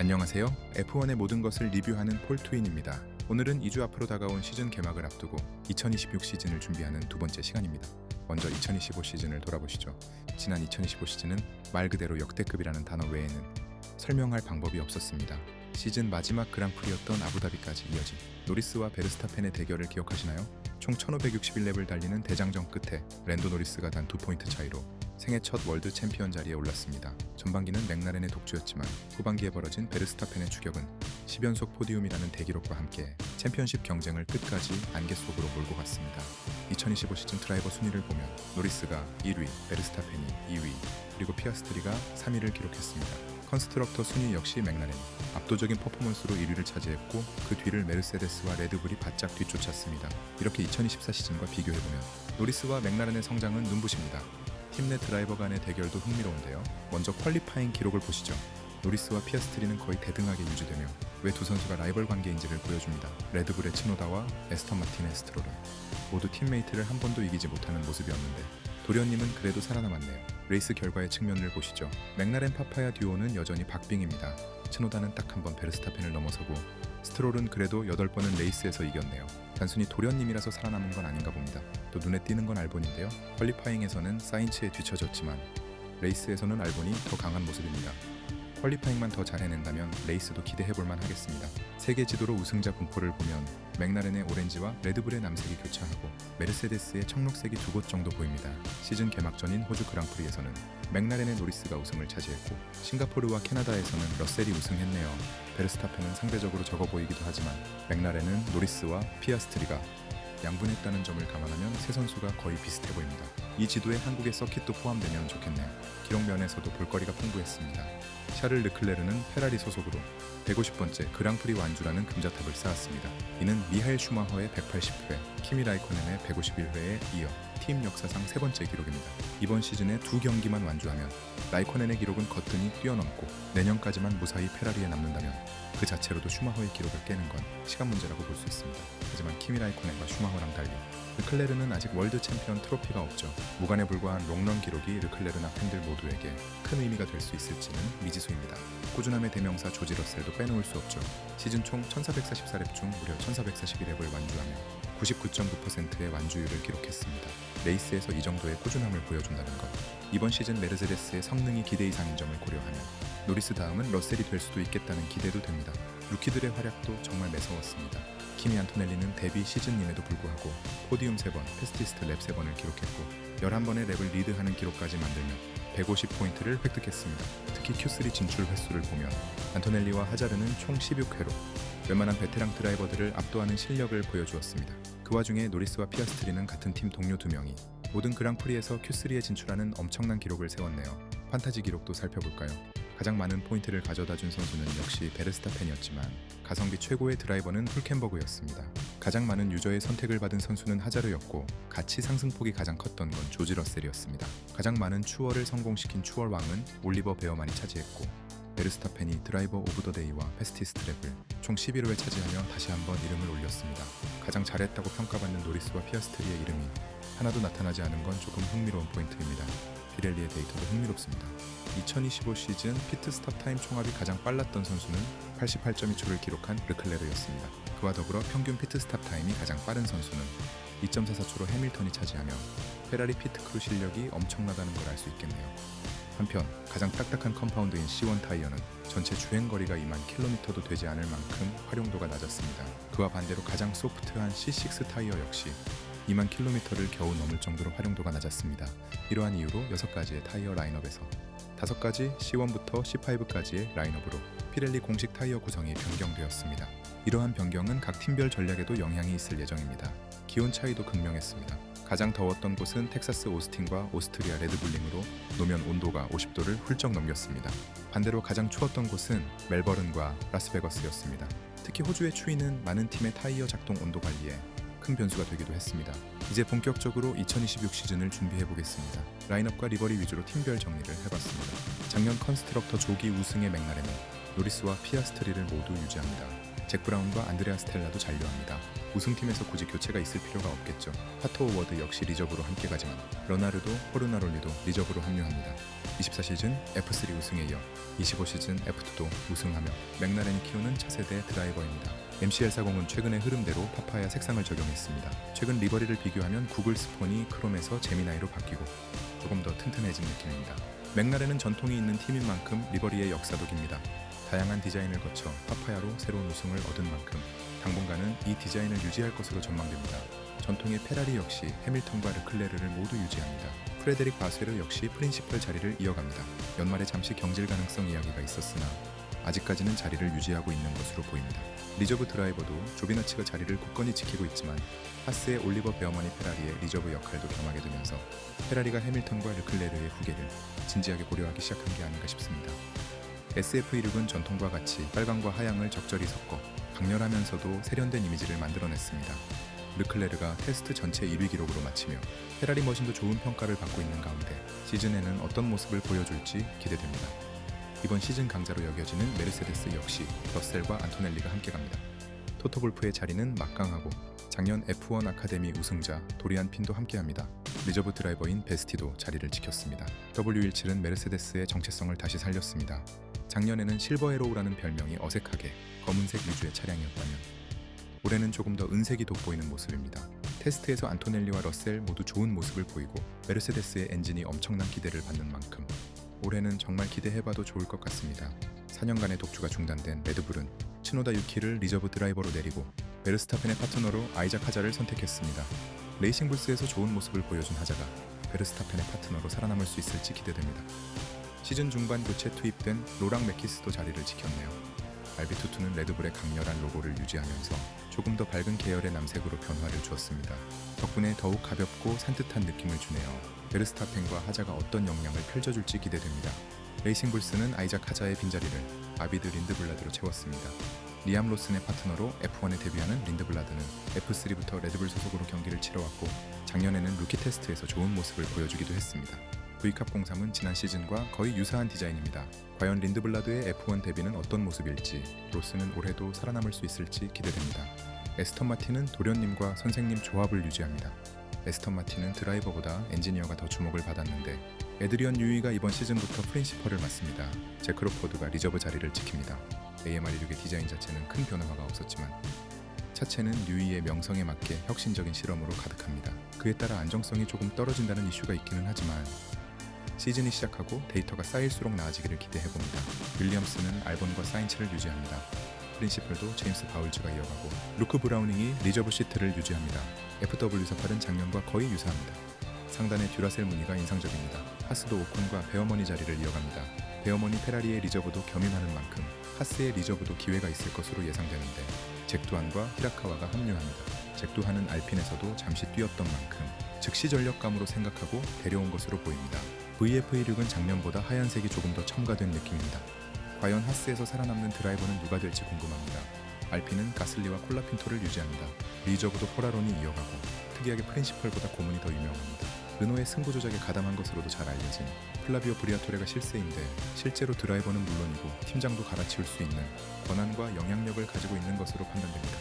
안녕하세요. F1의 모든 것을 리뷰하는 폴 트윈입니다. 오늘은 2주 앞으로 다가온 시즌 개막을 앞두고 2026 시즌을 준비하는 두 번째 시간입니다. 먼저 2025 시즌을 돌아보시죠. 지난 2025 시즌은 말 그대로 역대급이라는 단어 외에는 설명할 방법이 없었습니다. 시즌 마지막 그랑프리였던 아부다비까지 이어진 노리스와 베르스타펜의 대결을 기억하시나요? 총 1561랩을 달리는 대장정 끝에 랜도 노리스가 단 2포인트 차이로 생애 첫 월드 챔피언 자리에 올랐습니다. 전반기는 맥라렌의 독주였지만 후반기에 벌어진 베르스타펜의 추격은 10연속 포디움이라는 대기록과 함께 챔피언십 경쟁을 끝까지 안개 속으로 몰고 갔습니다. 2025 시즌 드라이버 순위를 보면 노리스가 1위, 베르스타펜이 2위, 그리고 피아스트리가 3위를 기록했습니다. 컨스트럭터 순위 역시 맥라렌이 압도적인 퍼포먼스로 1위를 차지했고 그 뒤를 메르세데스와 레드불이 바짝 뒤쫓았습니다. 이렇게 2024 시즌과 비교해보면 노리스와 맥라렌의 성장은 눈부십니다. 팀 내 드라이버 간의 대결도 흥미로운데요. 먼저 퀄리파잉 기록을 보시죠. 노리스와 피아스트리는 거의 대등하게 유지되며 왜 두 선수가 라이벌 관계인지를 보여줍니다. 레드불의 치노다와 에스턴 마틴의 스트롤은 모두 팀메이트를 한 번도 이기지 못하는 모습이었는데 도련님은 그래도 살아남았네요. 레이스 결과의 측면을 보시죠. 맥라렌 파파야 듀오는 여전히 박빙입니다. 치노다는 딱 한 번 베르스타펜을 넘어서고 스트롤은 그래도 8번은 레이스에서 이겼네요. 단순히 도련님이라서 살아남은 건 아닌가 봅니다. 또 눈에 띄는 건 알본인데요. 퀄리파잉에서는 사인츠에 뒤처졌지만 레이스에서는 알본이 더 강한 모습입니다. 퀄리파잉만 더 잘 해낸다면 레이스도 기대해볼만 하겠습니다. 세계 지도로 우승자 분포를 보면 맥라렌의 오렌지와 레드불의 남색이 교차하고 메르세데스의 청록색이 두 곳 정도 보입니다. 시즌 개막 전인 호주 그랑프리에서는 맥라렌의 노리스가 우승을 차지했고 싱가포르와 캐나다에서는 러셀이 우승했네요. 베르스타펜은 상대적으로 적어 보이기도 하지만 맥라렌은 노리스와 피아스트리가 양분했다는 점을 감안하면 세 선수가 거의 비슷해 보입니다. 이 지도에 한국의 서킷도 포함되면 좋겠네요. 기록 면에서도 볼거리가 풍부했습니다. 샤를 르클레르는 페라리 소속으로 150번째 그랑프리 완주라는 금자탑을 쌓았습니다. 이는 미하엘 슈마허의 180회, 키미 라이코넨의 151회에 이어 팀 역사상 세 번째 기록입니다. 이번 시즌에 2경기만 완주하면 라이코넨의 기록은 거뜬히 뛰어넘고 내년까지만 무사히 페라리에 남는다면 그 자체로도 슈마허의 기록을 깨는 건 시간 문제라고 볼 수 있습니다. 하지만 키미 라이코넨과 슈마허랑 달리 르클레르는 아직 월드 챔피언 트로피가 없죠. 무관에 불과한 롱런 기록이 르클레르나 팬들 모두에게 큰 의미가 될 수 있을지는 미지수입니다. 꾸준함의 대명사 조지 러셀도 빼놓을 수 없죠. 시즌 총 1444랩 중 무려 1442랩을 완주하며 99.9%의 완주율을 기록했습니다. 레이스에서 이 정도의 꾸준함을 보여준다는 것. 이번 시즌 메르세데스의 성능이 기대 이상인 점을 고려하면 노리스 다음은 러셀이 될 수도 있겠다는 기대도 됩니다. 루키들의 활약도 정말 매서웠습니다. 키미 안토넬리는 데뷔 시즌임에도 불구하고 포디움 3번, 패스티스트 랩 3번을 기록했고 11번의 랩을 리드하는 기록까지 만들며 150포인트를 획득했습니다. 특히 Q3 진출 횟수를 보면 안토넬리와 하자르는 총 16회로 웬만한 베테랑 드라이버들을 압도하는 실력을 보여주었습니다. 그 와중에 노리스와 피아스트리는 같은 팀 동료 2명이 모든 그랑프리에서 Q3에 진출하는 엄청난 기록을 세웠네요. 판타지 기록도 살펴볼까요? 가장 많은 포인트를 가져다준 선수는 역시 베르스타펜이었지만 가성비 최고의 드라이버는 훌켄버그였습니다. 가장 많은 유저의 선택을 받은 선수는 하자르였고 가치 상승폭이 가장 컸던 건 조지 러셀이었습니다. 가장 많은 추월을 성공시킨 추월 왕은 올리버 베어만이 차지했고 베르스타펜이 드라이버 오브 더 데이와 패스티스트 랩을 총 11호에 차지하며 다시 한번 이름을 올렸습니다. 가장 잘했다고 평가받는 노리스와 피아스트리의 이름이 하나도 나타나지 않은 건 조금 흥미로운 포인트입니다. 피렐리의 데이터도 흥미롭습니다. 2025 시즌 피트스탑 타임 총합이 가장 빨랐던 선수는 88.2초를 기록한 르클레르였습니다. 그와 더불어 평균 피트스탑 타임이 가장 빠른 선수는 2.44초로 해밀턴이 차지하며 페라리 피트크루 실력이 엄청나다는 걸 알 수 있겠네요. 한편 가장 딱딱한 컴파운드인 C1 타이어는 전체 주행거리가 2만 킬로미터도 되지 않을 만큼 활용도가 낮았습니다. 그와 반대로 가장 소프트한 C6 타이어 역시 2만 킬로미터를 겨우 넘을 정도로 활용도가 낮았습니다. 이러한 이유로 6가지의 타이어 라인업에서 5가지 C1부터 C5까지의 라인업으로 피렐리 공식 타이어 구성이 변경되었습니다. 이러한 변경은 각 팀별 전략에도 영향이 있을 예정입니다. 기온 차이도 극명했습니다. 가장 더웠던 곳은 텍사스 오스틴과 오스트리아 레드불링으로 노면 온도가 50도를 훌쩍 넘겼습니다. 반대로 가장 추웠던 곳은 멜버른과 라스베거스였습니다. 특히 호주의 추위는 많은 팀의 타이어 작동 온도 관리에 큰 변수가 되기도 했습니다. 이제 본격적으로 2026 시즌을 준비해보겠습니다. 라인업과 리버리 위주로 팀별 정리를 해봤습니다. 작년 컨스트럭터 조기 우승의 맥라렌은 노리스와 피아스트리를 모두 유지합니다. 잭 브라운과 안드레아 스텔라도 잔류합니다. 우승팀에서 굳이 교체가 있을 필요가 없겠죠. 파토 오워드 역시 리저브로 함께 가지만 러나르도, 포르나롤리도 리저브로 합류합니다. 24시즌 F3 우승에 이어 25시즌 F2도 우승하며 맥라렌이 키우는 차세대 드라이버입니다. MCL40은 최근의 흐름대로 파파야 색상을 적용했습니다. 최근 리버리를 비교하면 구글 스폰이 크롬에서 제미나이로 바뀌고 조금 더 튼튼해진 느낌입니다. 맥라렌은 전통이 있는 팀인 만큼 리버리의 역사도 깁니다. 다양한 디자인을 거쳐 파파야로 새로운 우승을 얻은 만큼 당분간은 이 디자인을 유지할 것으로 전망됩니다. 전통의 페라리 역시 해밀턴과 르클레르를 모두 유지합니다. 프레데릭 바쉐르 역시 프린시펄 자리를 이어갑니다. 연말에 잠시 경질 가능성 이야기가 있었으나 아직까지는 자리를 유지하고 있는 것으로 보입니다. 리저브 드라이버도 조비나치가 자리를 굳건히 지키고 있지만 하스의 올리버 베어머니 페라리의 리저브 역할도 겸하게 되면서 페라리가 해밀턴과 르클레르의 후계를 진지하게 고려하기 시작한 게 아닌가 싶습니다. SF16은 전통과 같이 빨강과 하양을 적절히 섞어 강렬하면서도 세련된 이미지를 만들어냈습니다. 르클레르가 테스트 전체 1위 기록으로 마치며 페라리 머신도 좋은 평가를 받고 있는 가운데 시즌에는 어떤 모습을 보여줄지 기대됩니다. 이번 시즌 강자로 여겨지는 메르세데스 역시 러셀과 안토넬리가 함께 갑니다. 토토볼프의 자리는 막강하고 작년 F1 아카데미 우승자 도리안 핀도 함께합니다. 리저브 드라이버인 베스티도 자리를 지켰습니다. W17은 메르세데스의 정체성을 다시 살렸습니다. 작년에는 실버 에로우라는 별명이 어색하게 검은색 위주의 차량이었다면 올해는 조금 더 은색이 돋보이는 모습입니다. 테스트에서 안토넬리와 러셀 모두 좋은 모습을 보이고 메르세데스의 엔진이 엄청난 기대를 받는 만큼 올해는 정말 기대해봐도 좋을 것 같습니다. 4년간의 독주가 중단된 레드불은 츠노다 유키를 리저브 드라이버로 내리고 베르스타펜의 파트너로 아이작 하자를 선택했습니다. 레이싱불스에서 좋은 모습을 보여준 하자가 베르스타펜의 파트너로 살아남을 수 있을지 기대됩니다. 시즌 중반 교체 투입된 로랑 메키스도 자리를 지켰네요. RB22는 레드불의 강렬한 로고를 유지하면서 조금 더 밝은 계열의 남색으로 변화를 주었습니다. 덕분에 더욱 가볍고 산뜻한 느낌을 주네요. 베르스타펜과 하자가 어떤 역량을 펼쳐줄지 기대됩니다. 레이싱불스는 아이작 하자의 빈자리를 아비드 린드블라드로 채웠습니다. 리암 로슨의 파트너로 F1에 데뷔하는 린드블라드는 F3부터 레드불 소속으로 경기를 치러왔고 작년에는 루키 테스트에서 좋은 모습을 보여주기도 했습니다. V캅03은 지난 시즌과 거의 유사한 디자인입니다. 과연 린드블라드의 F1 데뷔는 어떤 모습일지, 로스는 올해도 살아남을 수 있을지 기대됩니다. 에스턴 마틴은 도련님과 선생님 조합을 유지합니다. 에스턴 마틴은 드라이버보다 엔지니어가 더 주목을 받았는데 에드리언 유이가 이번 시즌부터 프린시펄을 맡습니다. 잭 크로포드가 리저브 자리를 지킵니다. AMR16의 디자인 자체는 큰 변화가 없었지만 차체는 유이의 명성에 맞게 혁신적인 실험으로 가득합니다. 그에 따라 안정성이 조금 떨어진다는 이슈가 있기는 하지만 시즌이 시작하고 데이터가 쌓일수록 나아지기를 기대해봅니다. 윌리엄스는 알본과 사인츠를 유지합니다. 프린시펄도 제임스 바울즈가 이어가고 루크 브라우닝이 리저브 시트를 유지합니다. FW48은 작년과 거의 유사합니다. 상단의 듀라셀 무늬가 인상적입니다. 하스도 오콘과 베어머니 자리를 이어갑니다. 베어머니 페라리의 리저브도 겸임하는 만큼 하스의 리저브도 기회가 있을 것으로 예상되는데 잭두한과 히라카와가 합류합니다. 잭두한은 알핀에서도 잠시 뛰었던 만큼 즉시 전력감으로 생각하고 데려온 것으로 보입니다. VF16은 작년보다 하얀색이 조금 더 첨가된 느낌입니다. 과연 하스에서 살아남는 드라이버는 누가 될지 궁금합니다. 알핀은 가슬리와 콜라핀토를 유지합니다. 리저브도 포라론이 이어가고 특이하게 프린시펄보다 고문이 더 유명합니다. 르노의 승부 조작에 가담한 것으로도 잘 알려진 플라비오 브리아토레가 실세인데 실제로 드라이버는 물론이고 팀장도 갈아치울 수 있는 권한과 영향력을 가지고 있는 것으로 판단됩니다.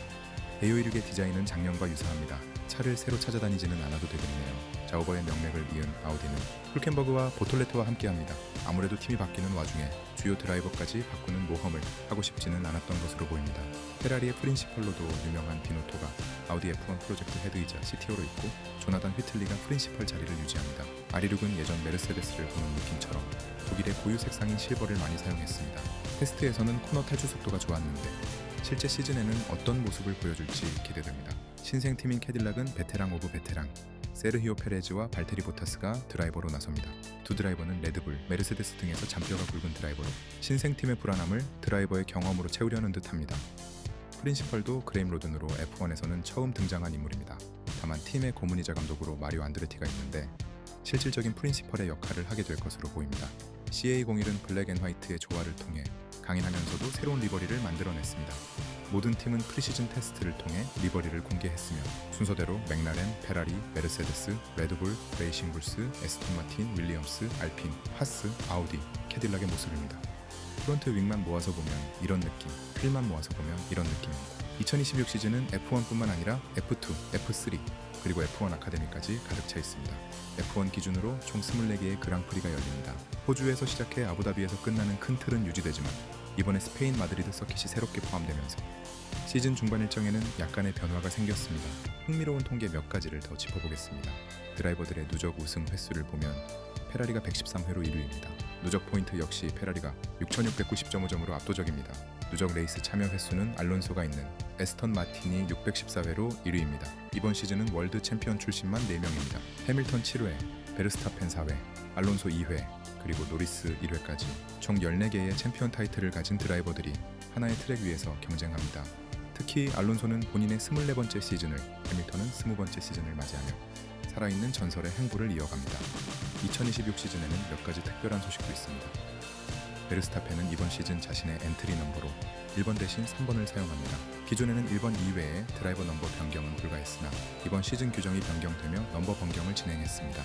A516의 디자인은 작년과 유사합니다. 차를 새로 찾아다니지는 않아도 되겠네요. 자우버의 명맥을 이은 아우디는 훌켄버그와 보톨레트와 함께합니다. 아무래도 팀이 바뀌는 와중에 주요 드라이버까지 바꾸는 모험을 하고 싶지는 않았던 것으로 보입니다. 페라리의 프린시펄로도 유명한 비노토가 아우디 F1 프로젝트 헤드이자 CTO로 있고 조나단 휘틀리가 프린시펄 자리를 유지합니다. 아리룩은 예전 메르세데스를 보는 느낌처럼 독일의 고유 색상인 실버를 많이 사용했습니다. 테스트에서는 코너 탈출 속도가 좋았는데 실제 시즌에는 어떤 모습을 보여줄지 기대됩니다. 신생팀인 캐딜락은 베테랑 오브 베테랑 세르히오 페레즈와 발테리 보타스가 드라이버로 나섭니다. 두 드라이버는 레드불, 메르세데스 등에서 잔뼈가 굵은 드라이버로 신생팀의 불안함을 드라이버의 경험으로 채우려는 듯합니다. 프린시펄도 그레임 로든으로 F1에서는 처음 등장한 인물입니다. 다만 팀의 고문이자 감독으로 마리오 안드레티가 있는데 실질적인 프린시펄의 역할을 하게 될 것으로 보입니다. CA01은 블랙 앤 화이트의 조화를 통해 강인하면서도 새로운 리버리를 만들어냈습니다. 모든 팀은 프리시즌 테스트를 통해 리버리를 공개했으며 순서대로 맥라렌, 페라리, 메르세데스, 레드불, 레이싱불스, 에스턴 마틴, 윌리엄스, 알핀, 하스, 아우디, 캐딜락의 모습입니다. 프론트 윙만 모아서 보면 이런 느낌, 휠만 모아서 보면 이런 느낌입니다. 2026 시즌은 F1뿐만 아니라 F2, F3, 그리고 F1 아카데미까지 가득 차 있습니다. F1 기준으로 총 24개의 그랑프리가 열립니다. 호주에서 시작해 아부다비에서 끝나는 큰 틀은 유지되지만 이번에 스페인 마드리드 서킷이 새롭게 포함되면서 시즌 중반 일정에는 약간의 변화가 생겼습니다. 흥미로운 통계 몇 가지를 더 짚어보겠습니다. 드라이버들의 누적 우승 횟수를 보면 페라리가 113회로 1위입니다. 누적 포인트 역시 페라리가 6,690.5점으로 압도적입니다. 누적 레이스 참여 횟수는 알론소가 있는 에스턴 마틴이 614회로 1위입니다. 이번 시즌은 월드 챔피언 출신만 4명입니다. 해밀턴 7회, 베르스타펜 4회, 알론소 2회, 그리고 노리스 1회까지 총 14개의 챔피언 타이틀을 가진 드라이버들이 하나의 트랙 위에서 경쟁합니다. 특히 알론소는 본인의 24번째 시즌을, 해밀턴은 20번째 시즌을 맞이하며 살아있는 전설의 행보를 이어갑니다. 2026 시즌에는 몇 가지 특별한 소식도 있습니다. 베르스타펜은 이번 시즌 자신의 엔트리 넘버로 1번 대신 3번을 사용합니다. 기존에는 1번 이외에 드라이버 넘버 변경은 불가했으나 이번 시즌 규정이 변경되며 넘버 변경을 진행했습니다.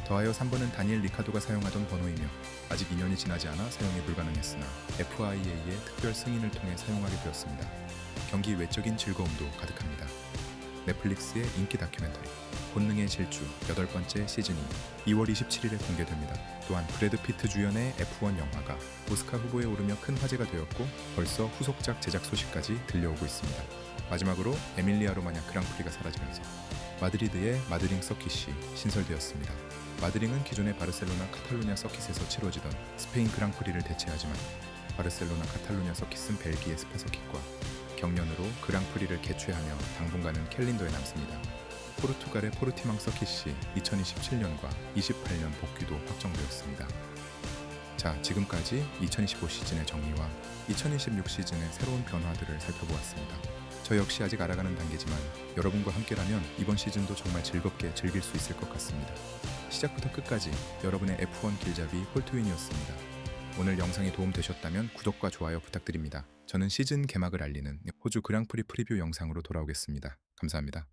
더하여 3번은 다니엘 리카도가 사용하던 번호이며 아직 2년이 지나지 않아 사용이 불가능했으나 FIA의 특별 승인을 통해 사용하게 되었습니다. 경기 외적인 즐거움도 가득합니다. 넷플릭스의 인기 다큐멘터리 본능의 질주 8번째 시즌이 2월 27일에 공개됩니다. 또한 브래드 피트 주연의 F1 영화가 오스카 후보에 오르며 큰 화제가 되었고 벌써 후속작 제작 소식까지 들려오고 있습니다. 마지막으로 에밀리아 로마냐 그랑프리가 사라지면서 마드리드의 마드링 서킷이 신설되었습니다. 마드링은 기존의 바르셀로나 카탈루냐 서킷에서 치러지던 스페인 그랑프리를 대체하지만 바르셀로나 카탈루냐 서킷은 벨기에 스파 서킷과 경년으로 그랑프리를 개최하며 당분간은 캘린더에 남습니다. 포르투갈의 포르티망 서킷이 2027년과 28년 복귀도 확정되었습니다. 자, 지금까지 2025 시즌의 정리와 2026 시즌의 새로운 변화들을 살펴보았습니다. 저 역시 아직 알아가는 단계지만 여러분과 함께라면 이번 시즌도 정말 즐겁게 즐길 수 있을 것 같습니다. 시작부터 끝까지 여러분의 F1 길잡이 폴트윈이었습니다. 오늘 영상이 도움되셨다면 구독과 좋아요 부탁드립니다. 저는 시즌 개막을 알리는 호주 그랑프리 프리뷰 영상으로 돌아오겠습니다. 감사합니다.